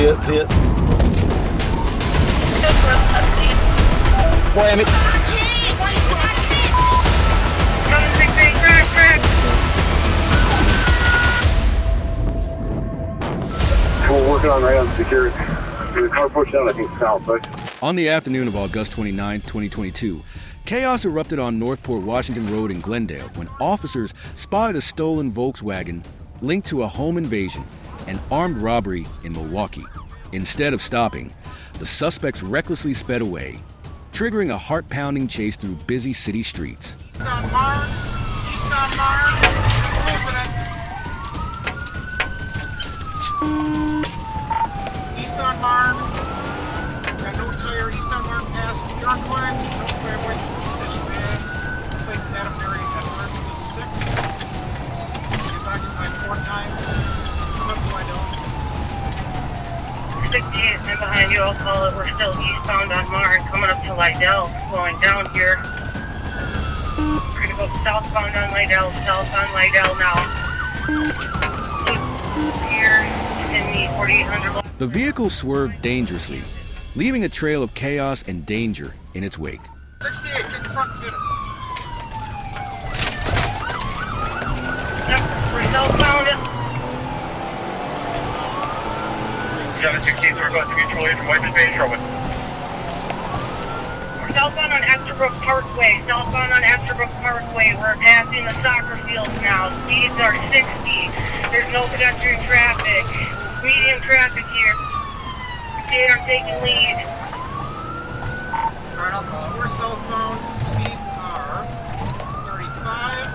Hit. Whammy. 768, crash. We're working on right on security. The car pushed out, I think, south, right? On the afternoon of August 29, 2022, chaos erupted on Northport Washington Road in Glendale when officers spotted a stolen Volkswagen linked to a home invasion and armed robbery in Milwaukee. Instead of stopping, the suspects recklessly sped away, triggering a heart-pounding chase through busy city streets. East on Marne. It's losing it. East on Marne. It's got no tire. East on Marne past Yorkwood. No clear which Fishman. Plates Adam Mary Edward 6. It's occupied 4 times. Come up to Lydell. 68, I'm behind you. I'll call it. We're still eastbound on Marne, coming up to Lydell, slowing down here. We're gonna go southbound on Lydell, now. Here in the 4800. The vehicle swerved dangerously, leaving a trail of chaos and danger in its wake. 68, get in front and get him. Yep, we're southbound. 716, we're going to control you from Whiteman Bay, Sherwood. We're southbound on Exterbrook Parkway. We're passing the soccer fields now. Speeds are 60. There's no pedestrian traffic. Medium traffic here. They are taking lead. Alright, I'll call it. We're southbound. Speeds are 35.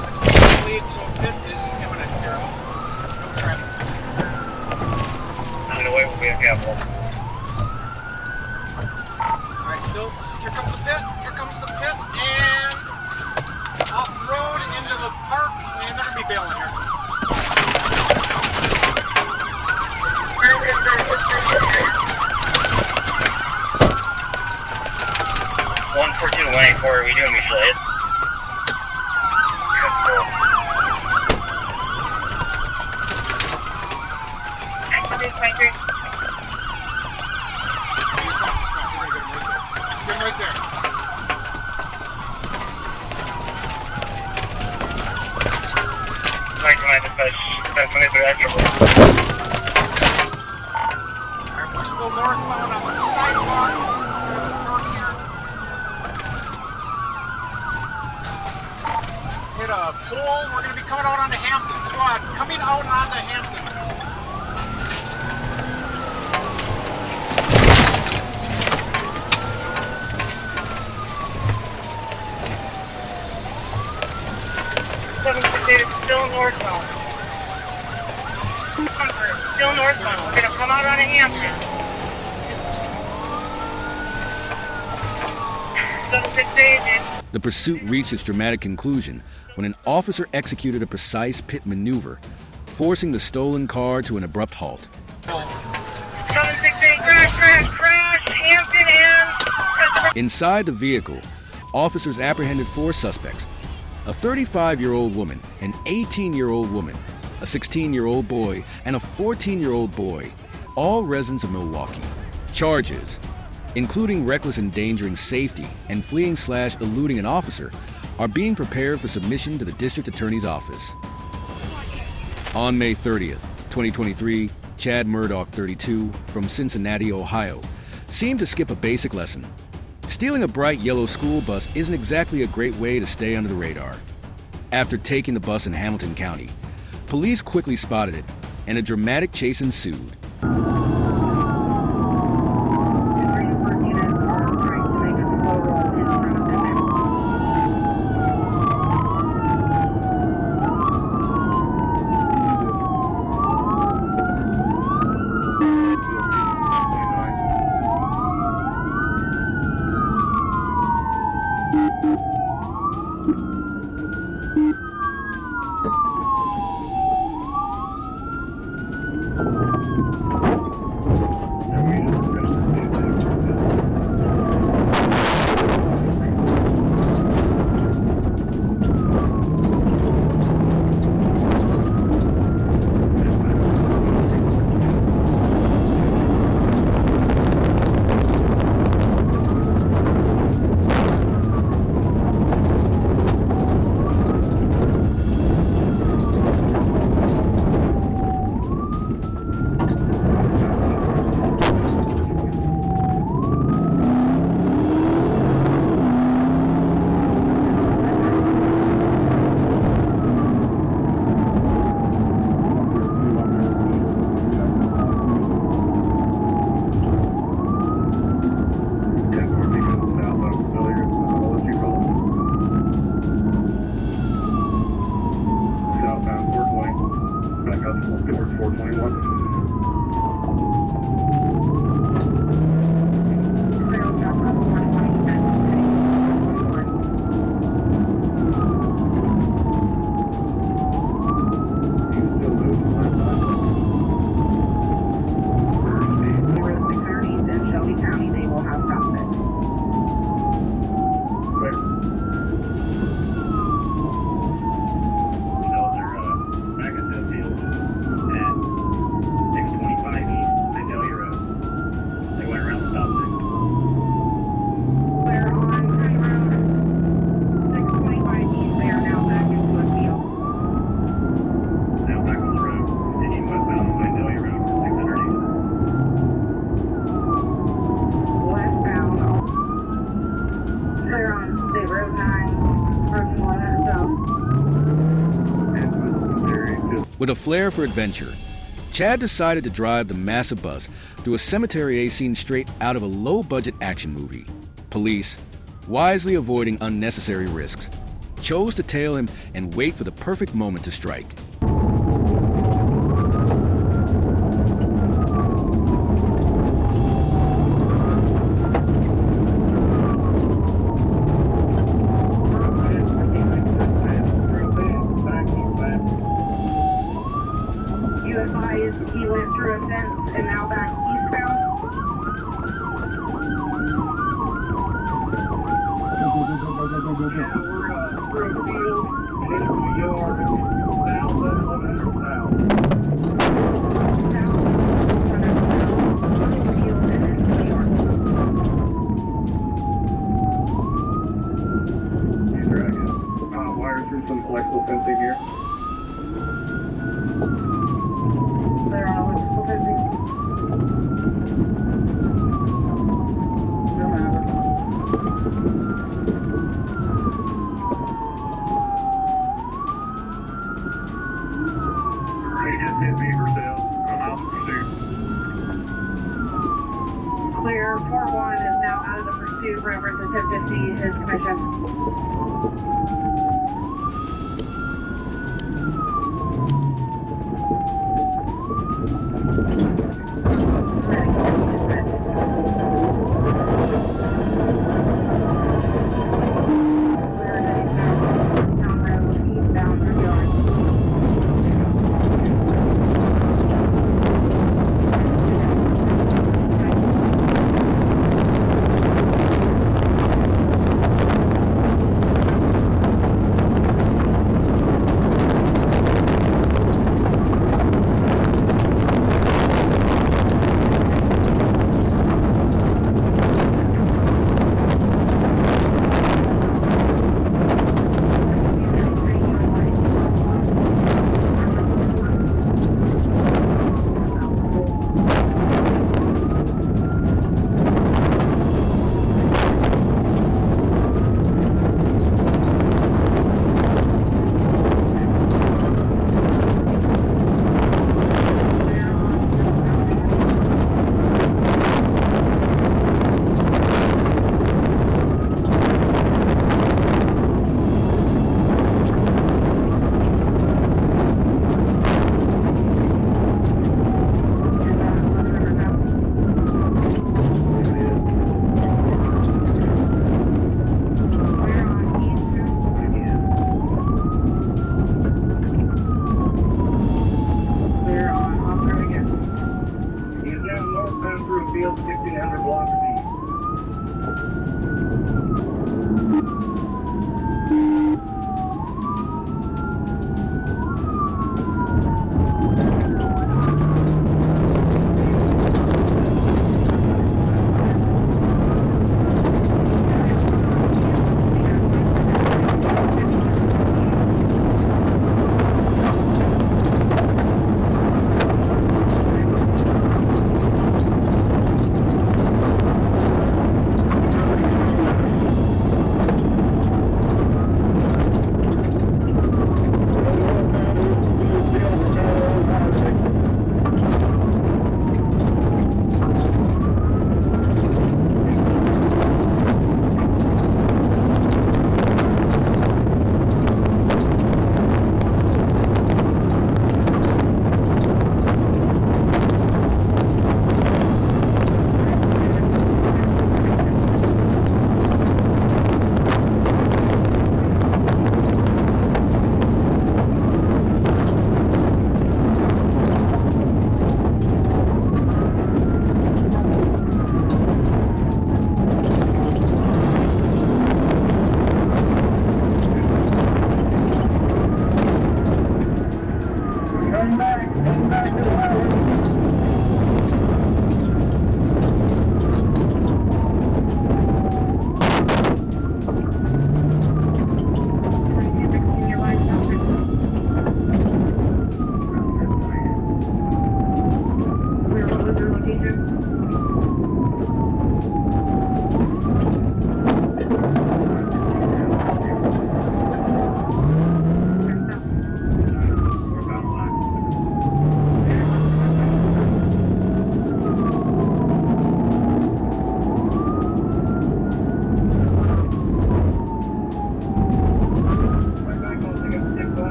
60 lead, so pit is imminent here. No traffic. On the way, we'll be at Capital. Alright, still, here comes the pit, and off road into the park, and they're going to be bailing here. One 14 are we doing mutual aid? Right there. Alright, we're still northbound on the sidewalk for the park here. Hit a pole. We're going to be coming out onto Hampton. Squads coming out onto Hampton. Still northbound. Still northbound. We're gonna come out on a Hampton. 768. The pursuit reached its dramatic conclusion when an officer executed a precise pit maneuver, forcing the stolen car to an abrupt halt. 768, crash, Hampton and... Inside the vehicle, officers apprehended 4 suspects: a 35-year-old woman, an 18-year-old woman, a 16-year-old boy, and a 14-year-old boy, all residents of Milwaukee. Charges, including reckless endangering safety and fleeing/eluding an officer, are being prepared for submission to the District Attorney's Office. On May 30th, 2023, Chad Murdoch, 32, from Cincinnati, Ohio, seemed to skip a basic lesson. Stealing a bright yellow school bus isn't exactly a great way to stay under the radar. After taking the bus in Hamilton County, police quickly spotted it, and a dramatic chase ensued. towards 421. With a flair for adventure, Chad decided to drive the massive bus through a cemetery A scene straight out of a low-budget action movie. Police, wisely avoiding unnecessary risks, chose to tail him and wait for the perfect moment to strike. He went through a fence and now back eastbound. Yeah, we're through a field and into a yard south of 100 south. Through a field and into a yard. He's dragging wires through some flexible fencing here. They're all electrical fencing. No matter. He just hit me for sale. I'm out in pursuit. Clear. 4-1 is now out of the pursuit. Reverend to 1050 is commission.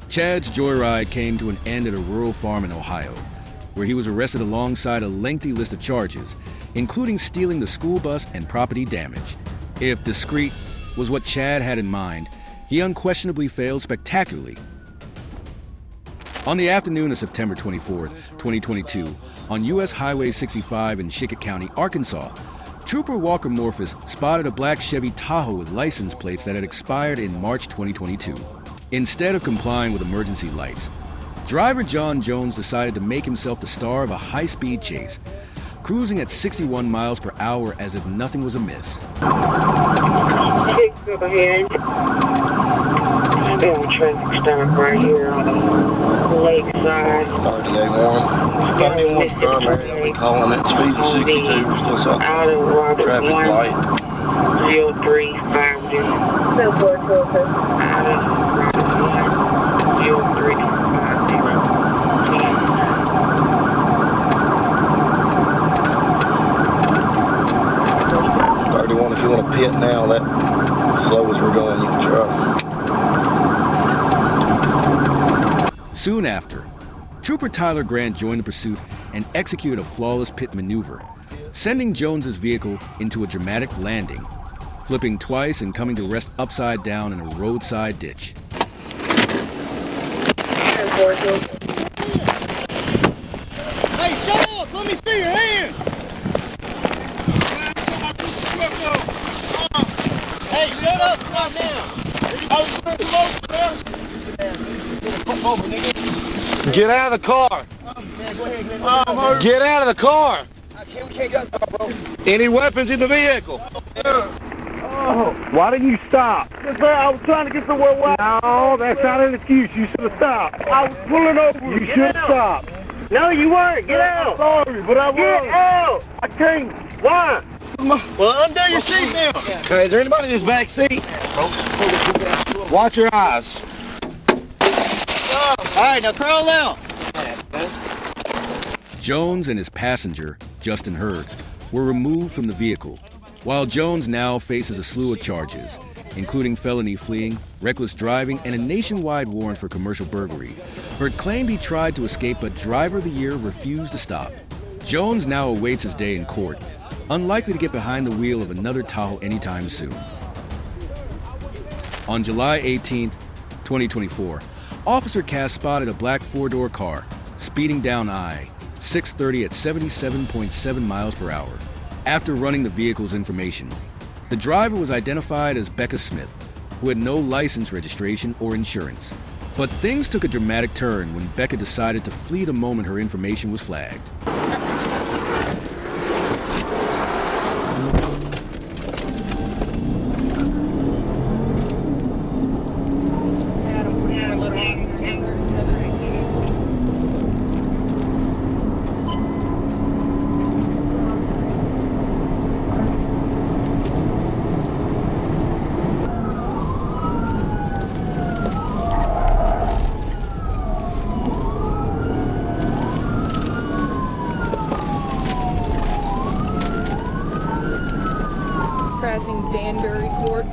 Chad's joyride came to an end at a rural farm in Ohio, where he was arrested alongside a lengthy list of charges, including stealing the school bus and property damage. If discreet was what Chad had in mind, he unquestionably failed spectacularly. On the afternoon of September 24th, 2022, on U.S. Highway 65 in Shickett County, Arkansas, Trooper Walker Morphus spotted a black Chevy Tahoe with license plates that had expired in March 2022. Instead of complying with emergency lights, driver John Jones decided to make himself the star of a high-speed chase, cruising at 61 miles per hour as if nothing was amiss. 6 up ahead. We have a traffic stop right here on the lakeside. 38-1. 31 primary, calling that speed of 62, we're still south. Out of Robert Traffic's 1, light. 0350. No board filter. Out of Robert 1, 0350. 31, if you want to pit now, that slow as we're going, you can try. Soon after, Trooper Tyler Grant joined the pursuit and executed a flawless pit maneuver, sending Jones's vehicle into a dramatic landing, flipping twice and coming to rest upside down in a roadside ditch. Hey, shut up! Let me see your hand! Hey, shut up right now! Get out of the car! Get out of the car! We can't go, bro. Any weapons in the vehicle? Why didn't you stop? Yes, sir, I was trying to get somewhere wide. No, that's not an excuse. You should have stopped. I was pulling over. You should have stopped. No, you weren't. Get out. I'm sorry, but I was. Get out. I can't. Why? Well, undo your seat now. Okay, is there anybody in this back seat? Watch your eyes. All right, now crawl out. Jones and his passenger, Justin Hurd, were removed from the vehicle, while Jones now faces a slew of charges, including felony fleeing, reckless driving, and a nationwide warrant for commercial burglary. Hurd claimed he tried to escape, but Driver of the Year refused to stop. Jones now awaits his day in court, unlikely to get behind the wheel of another Tahoe anytime soon. On July 18th, 2024, Officer Cass spotted a black four-door car speeding down I-630 at 77.7 miles per hour. After running the vehicle's information, the driver was identified as Becca Smith, who had no license registration or insurance. But things took a dramatic turn when Becca decided to flee the moment her information was flagged. Crossing Danbury Court.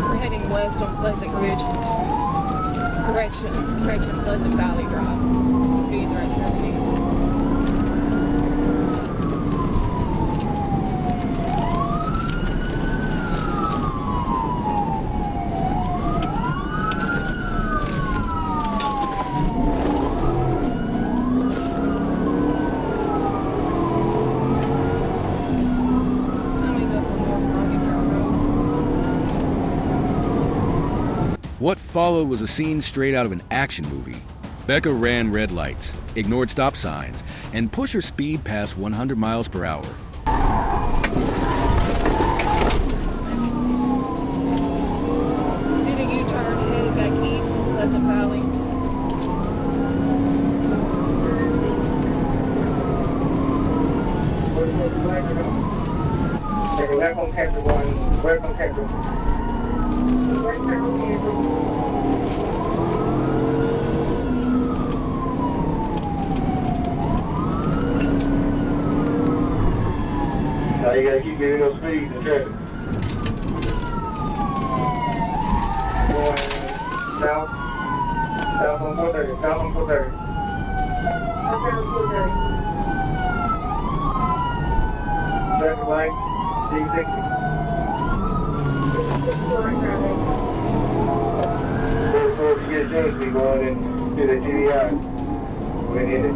We're heading west on Pleasant Ridge. Correction, Pleasant Valley Drive. Speeds are at 70. Coming up on North Rocky Trail Road. What followed was a scene straight out of an action movie. Becca ran red lights, ignored stop signs, and pushed her speed past 100 miles per hour. Did a U-turn headed back east on Pleasant Valley. Take a left on Texas one, west on Texas. Now you gotta keep giving those speeds in traffic. Going south, south on 430, south on 430. Left right, D60. Before you get a chance, we going into the GDI. We need it.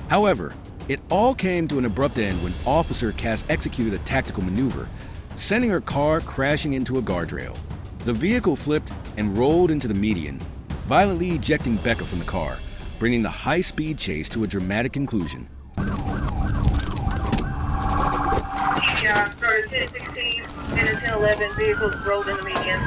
However, it all came to an abrupt end when Officer Cass executed a tactical maneuver, sending her car crashing into a guardrail. The vehicle flipped and rolled into the median, violently ejecting Becca from the car, bringing the high-speed chase to a dramatic conclusion. Yeah, started 10:16 and at 10:11, vehicles rolled in the median.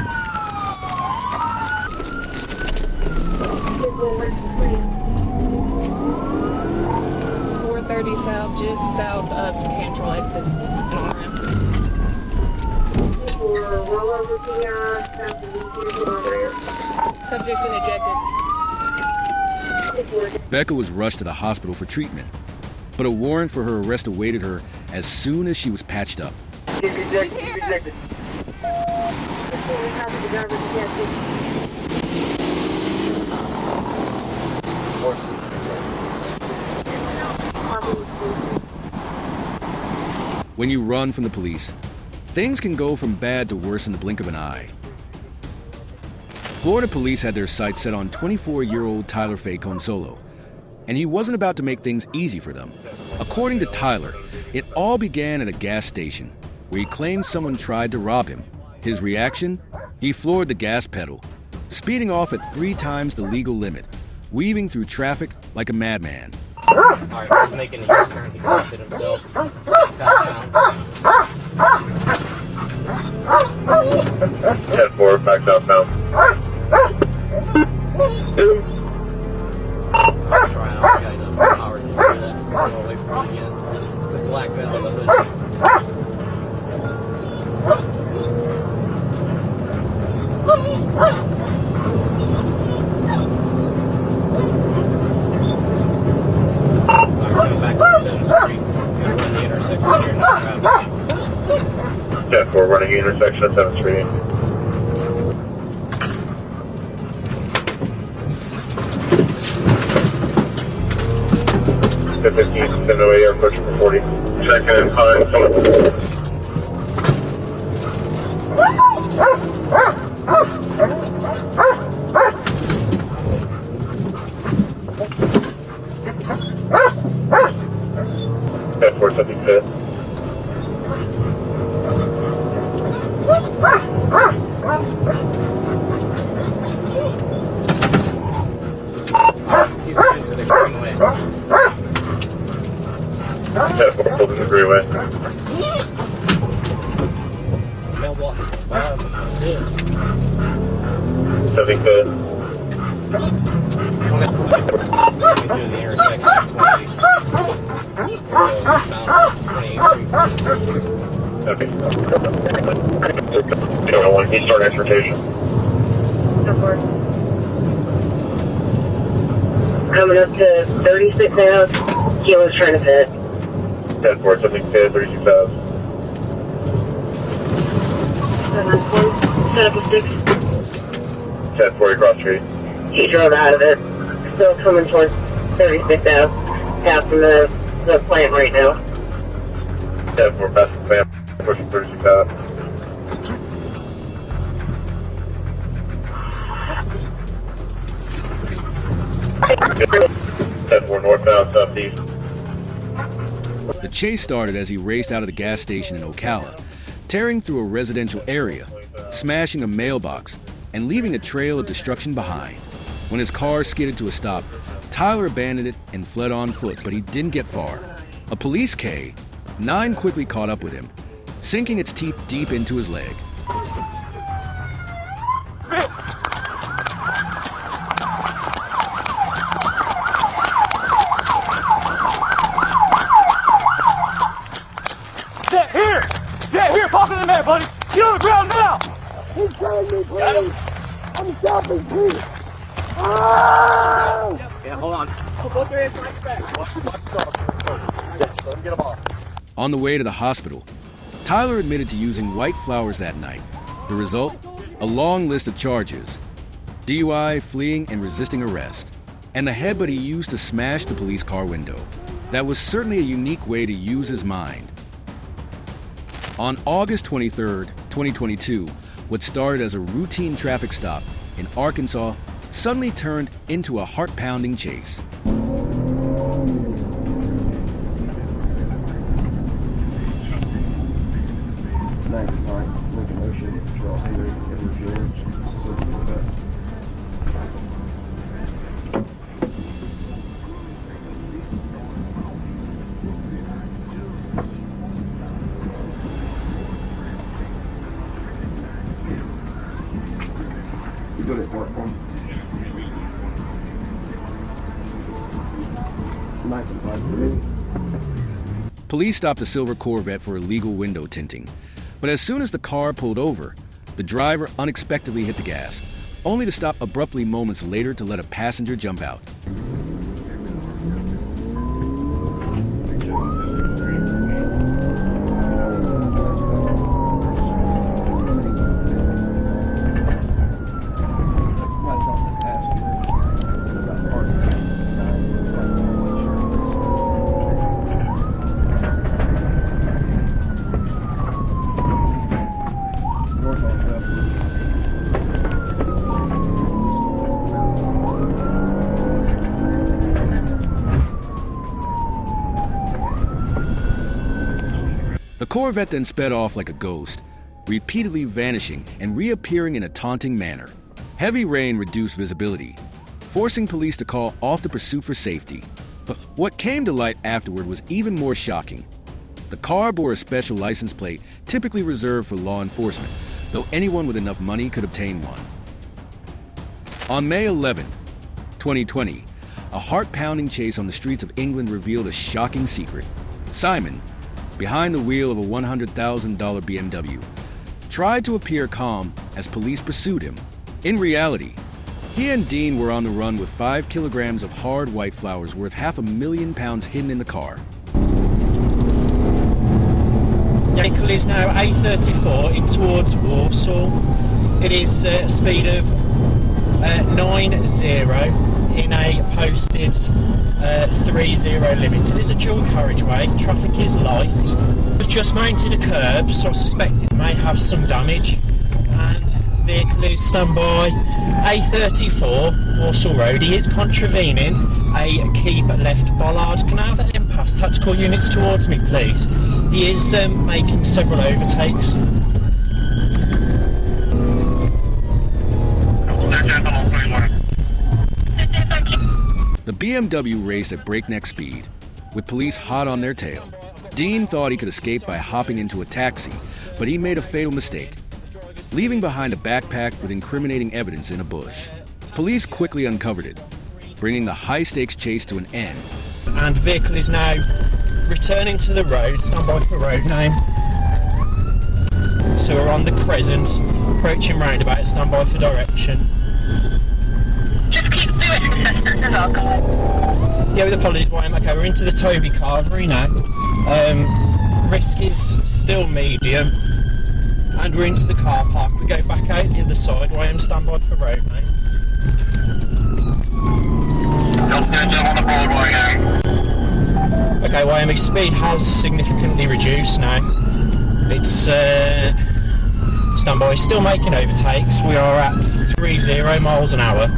South, just south of Cantrell exit and on ramp. Subject been ejected. Becca was rushed to the hospital for treatment, but a warrant for her arrest awaited her as soon as she was patched up. Rejected. When you run from the police, things can go from bad to worse in the blink of an eye. Florida police had their sights set on 24-year-old Tyler Faye Consolo, and he wasn't about to make things easy for them. According to Tyler, it all began at a gas station, where he claimed someone tried to rob him. His reaction? He floored the gas pedal, speeding off at 3 times the legal limit, weaving through traffic like a madman. Alright, he's making a U-turn. He corrected himself. Southbound. 10-4, back southbound. Let's try it out. Got enough power to do that. It's going away from me again. It's a black belt on the hood. Back to 7th Street. Gonna run the intersection here, no traffic. 10-4, running the intersection at 7th Street. At 15, send away air approaching for 40. Second and time, something fit. He's moving to the greenway. 10-4, pulled in the greenway. Mailbox. Good. Something fit. Do the intersection at 28th Street. Okay. 201, Eastern Transportation. Coming up to 36 now, Kilo's trying to fit. 10-4, something fit, 36 hours. Set up a 6. 10-4, across street. He drove out of it. Still coming towards 36 out, past the plant right now. 10-4, past the plant, pushing 36 out. Northbound, southeast. The chase started as he raced out of the gas station in Ocala, tearing through a residential area, smashing a mailbox, and leaving a trail of destruction behind. When his car skidded to a stop, Tyler abandoned it and fled on foot, but he didn't get far. A police K-9 quickly caught up with him, sinking its teeth deep into his leg. Get here, talk to the man, buddy. Get on the ground now. He's trying me, please. I'm stopping, please. Ah! Yeah, hold on. Put your hands right back. Yes, let him get him off. On the way to the hospital, Tyler admitted to using white flowers that night. The result? A long list of charges: DUI, fleeing, and resisting arrest. And the headbutt he used to smash the police car window. That was certainly a unique way to use his mind. On August 23, 2022, what started as a routine traffic stop in Arkansas suddenly turned into a heart-pounding chase. Police stopped a silver Corvette for illegal window tinting, but as soon as the car pulled over, the driver unexpectedly hit the gas, only to stop abruptly moments later to let a passenger jump out. The Corvette then sped off like a ghost, repeatedly vanishing and reappearing in a taunting manner. Heavy rain reduced visibility, forcing police to call off the pursuit for safety. But what came to light afterward was even more shocking. The car bore a special license plate typically reserved for law enforcement, though anyone with enough money could obtain one. On May 11, 2020, a heart-pounding chase on the streets of England revealed a shocking secret. Simon, behind the wheel of a $100,000 BMW, tried to appear calm as police pursued him. In reality, he and Dean were on the run with 5 kilograms of hard white flowers worth £500,000 hidden in the car. The vehicle is now A34 in towards Warsaw. It is a speed of 90 in a posted 30 limit. It is a dual carriageway, traffic is light. We've just mounted a curb, so I suspect it may have some damage. And the vehicle is standby A34 Warsaw Road. He is contravening a keep left bollard. Can I have an impasse tactical units towards me, please? He is making several overtakes. The BMW raced at breakneck speed, with police hot on their tail. Dean thought he could escape by hopping into a taxi, but he made a fatal mistake, leaving behind a backpack with incriminating evidence in a bush. Police quickly uncovered it, bringing the high-stakes chase to an end. And the vehicle is now returning to the road, stand by for road name. So we're on the Crescent, approaching roundabout, stand by for direction. Just keep doing consistent as alcohol. Yeah, with apologies, okay, we're into the Toby Carvery now. Risk is still medium. And we're into the car park. We go back out the other side, YM stand by for road now. Okay, YM speed has significantly reduced now. It's stand by, still making overtakes. We are at 30 miles an hour.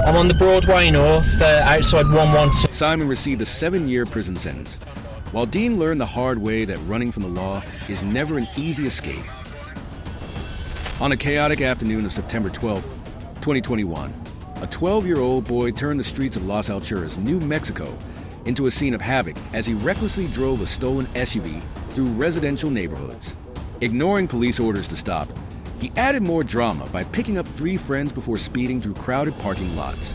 I'm on the Broadway North, outside 112. Simon received a 7-year prison sentence, while Dean learned the hard way that running from the law is never an easy escape. On a chaotic afternoon of September 12, 2021, a 12-year-old boy turned the streets of Los Alturas, New Mexico, into a scene of havoc as he recklessly drove a stolen SUV through residential neighborhoods. Ignoring police orders to stop, he added more drama by picking up 3 friends before speeding through crowded parking lots.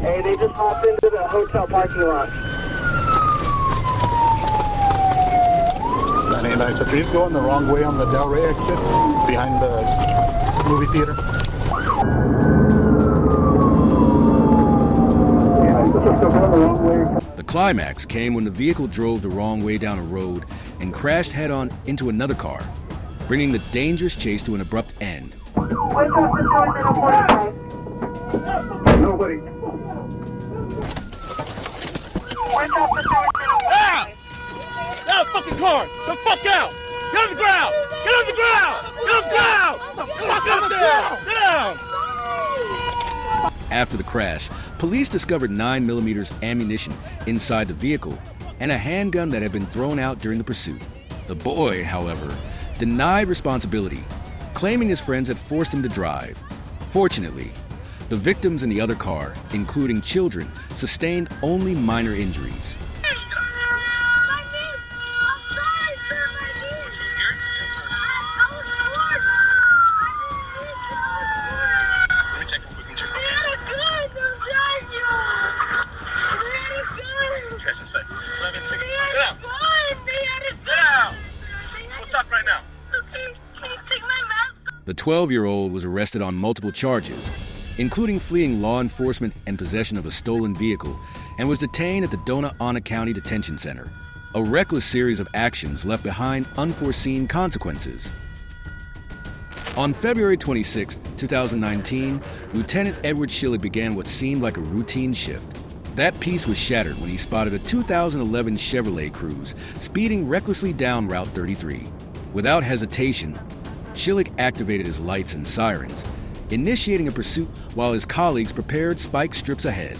Hey, they just hopped into the hotel parking lot. 989, so please go in the wrong way on the Del Rey exit behind the movie theater. The climax came when the vehicle drove the wrong way down a road and crashed head-on into another car, bringing the dangerous chase to an abrupt end. Nobody. Ah! Out, fucking car! The fuck out! Get on the ground! Get on the ground! Get on the ground! Get the fuck out there! Get down! After the crash, police discovered 9mm ammunition inside the vehicle and a handgun that had been thrown out during the pursuit. The boy, however, denied responsibility, claiming his friends had forced him to drive. Fortunately, the victims in the other car, including children, sustained only minor injuries. The 12-year-old was arrested on multiple charges, including fleeing law enforcement and possession of a stolen vehicle, and was detained at the Dona Ana County Detention Center. A reckless series of actions left behind unforeseen consequences. On February 26, 2019, Lieutenant Edward Schillig began what seemed like a routine shift. That peace was shattered when he spotted a 2011 Chevrolet Cruze speeding recklessly down Route 33. Without hesitation, Schillig activated his lights and sirens, initiating a pursuit while his colleagues prepared spike strips ahead.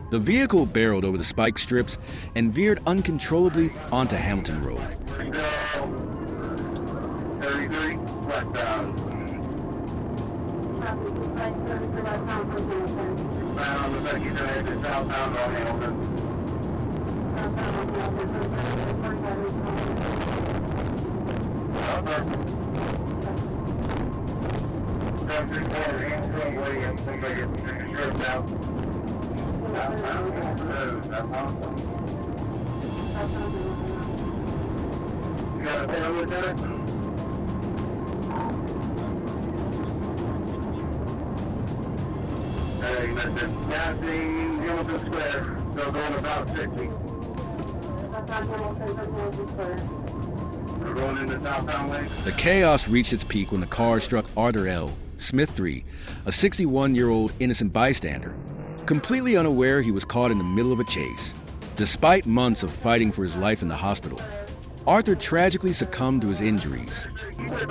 The vehicle barreled over the spike strips and veered uncontrollably onto Hamilton Road. 33, westbound. On the secondary exit southbound on Hamilton. Over. 734, Hey, Mr. Passing Hamilton Square. Still going about 60. We're going into southbound lane. The chaos reached its peak when the car struck Arthur L. Smith III, a 61-year-old innocent bystander. Completely unaware he was caught in the middle of a chase. Despite months of fighting for his life in the hospital, Arthur tragically succumbed to his injuries. We're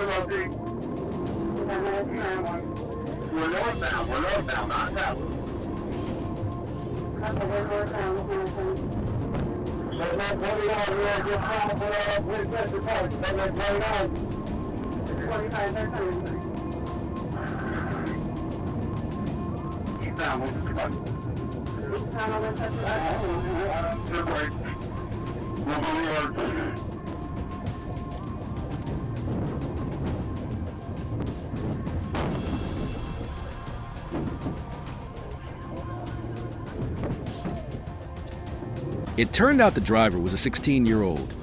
northbound, not south. It turned out the driver was a 16-year-old,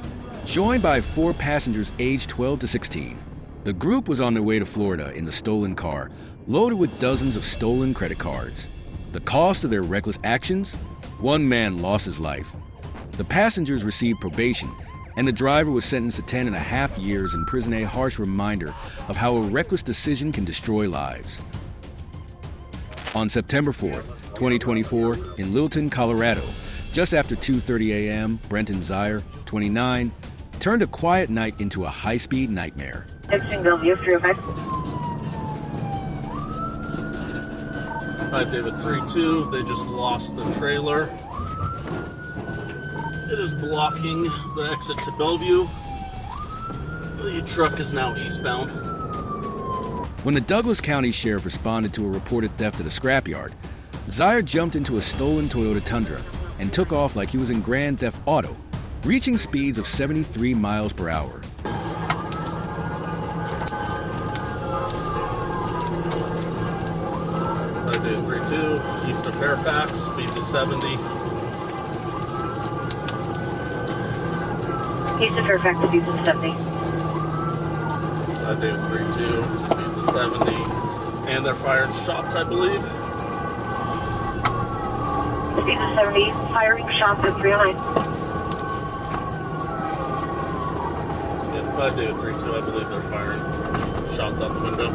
joined by 4 passengers aged 12 to 16. The group was on their way to Florida in the stolen car, loaded with dozens of stolen credit cards. The cost of their reckless actions? 1 man lost his life. The passengers received probation, and the driver was sentenced to 10.5 years in prison, a harsh reminder of how a reckless decision can destroy lives. On September 4th, 2024, in Littleton, Colorado, just after 2:30 a.m., Brenton Zier, 29, turned a quiet night into a high-speed nightmare. Texting Bellevue 305. 5 David 32, they just lost the trailer. It is blocking the exit to Bellevue. The truck is now eastbound. When the Douglas County Sheriff responded to a reported theft at a scrapyard, Zier jumped into a stolen Toyota Tundra and took off like he was in Grand Theft Auto, reaching speeds of 73 miles per hour. David 32, east of Fairfax, speeds of 70. East of Fairfax, speeds of 70. David 32, speeds of 70. And they're firing shots, I believe. Speeds of 70, firing shots at 309. Yeah, 5 David 32, I believe they're firing shots out the window.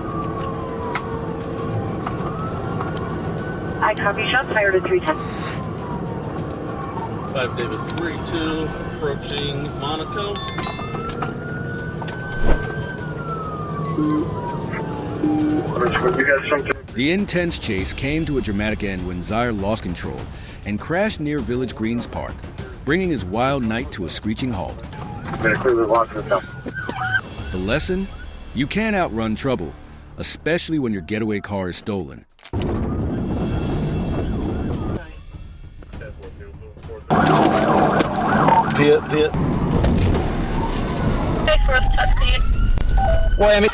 I copy, shots fired at 310. 5 David 32, approaching Monaco. The intense chase came to a dramatic end when Zier lost control and crashed near Village Greens Park, bringing his wild night to a screeching halt. The lesson? You can't outrun trouble, especially when your getaway car is stolen. Pit. Wait a minute.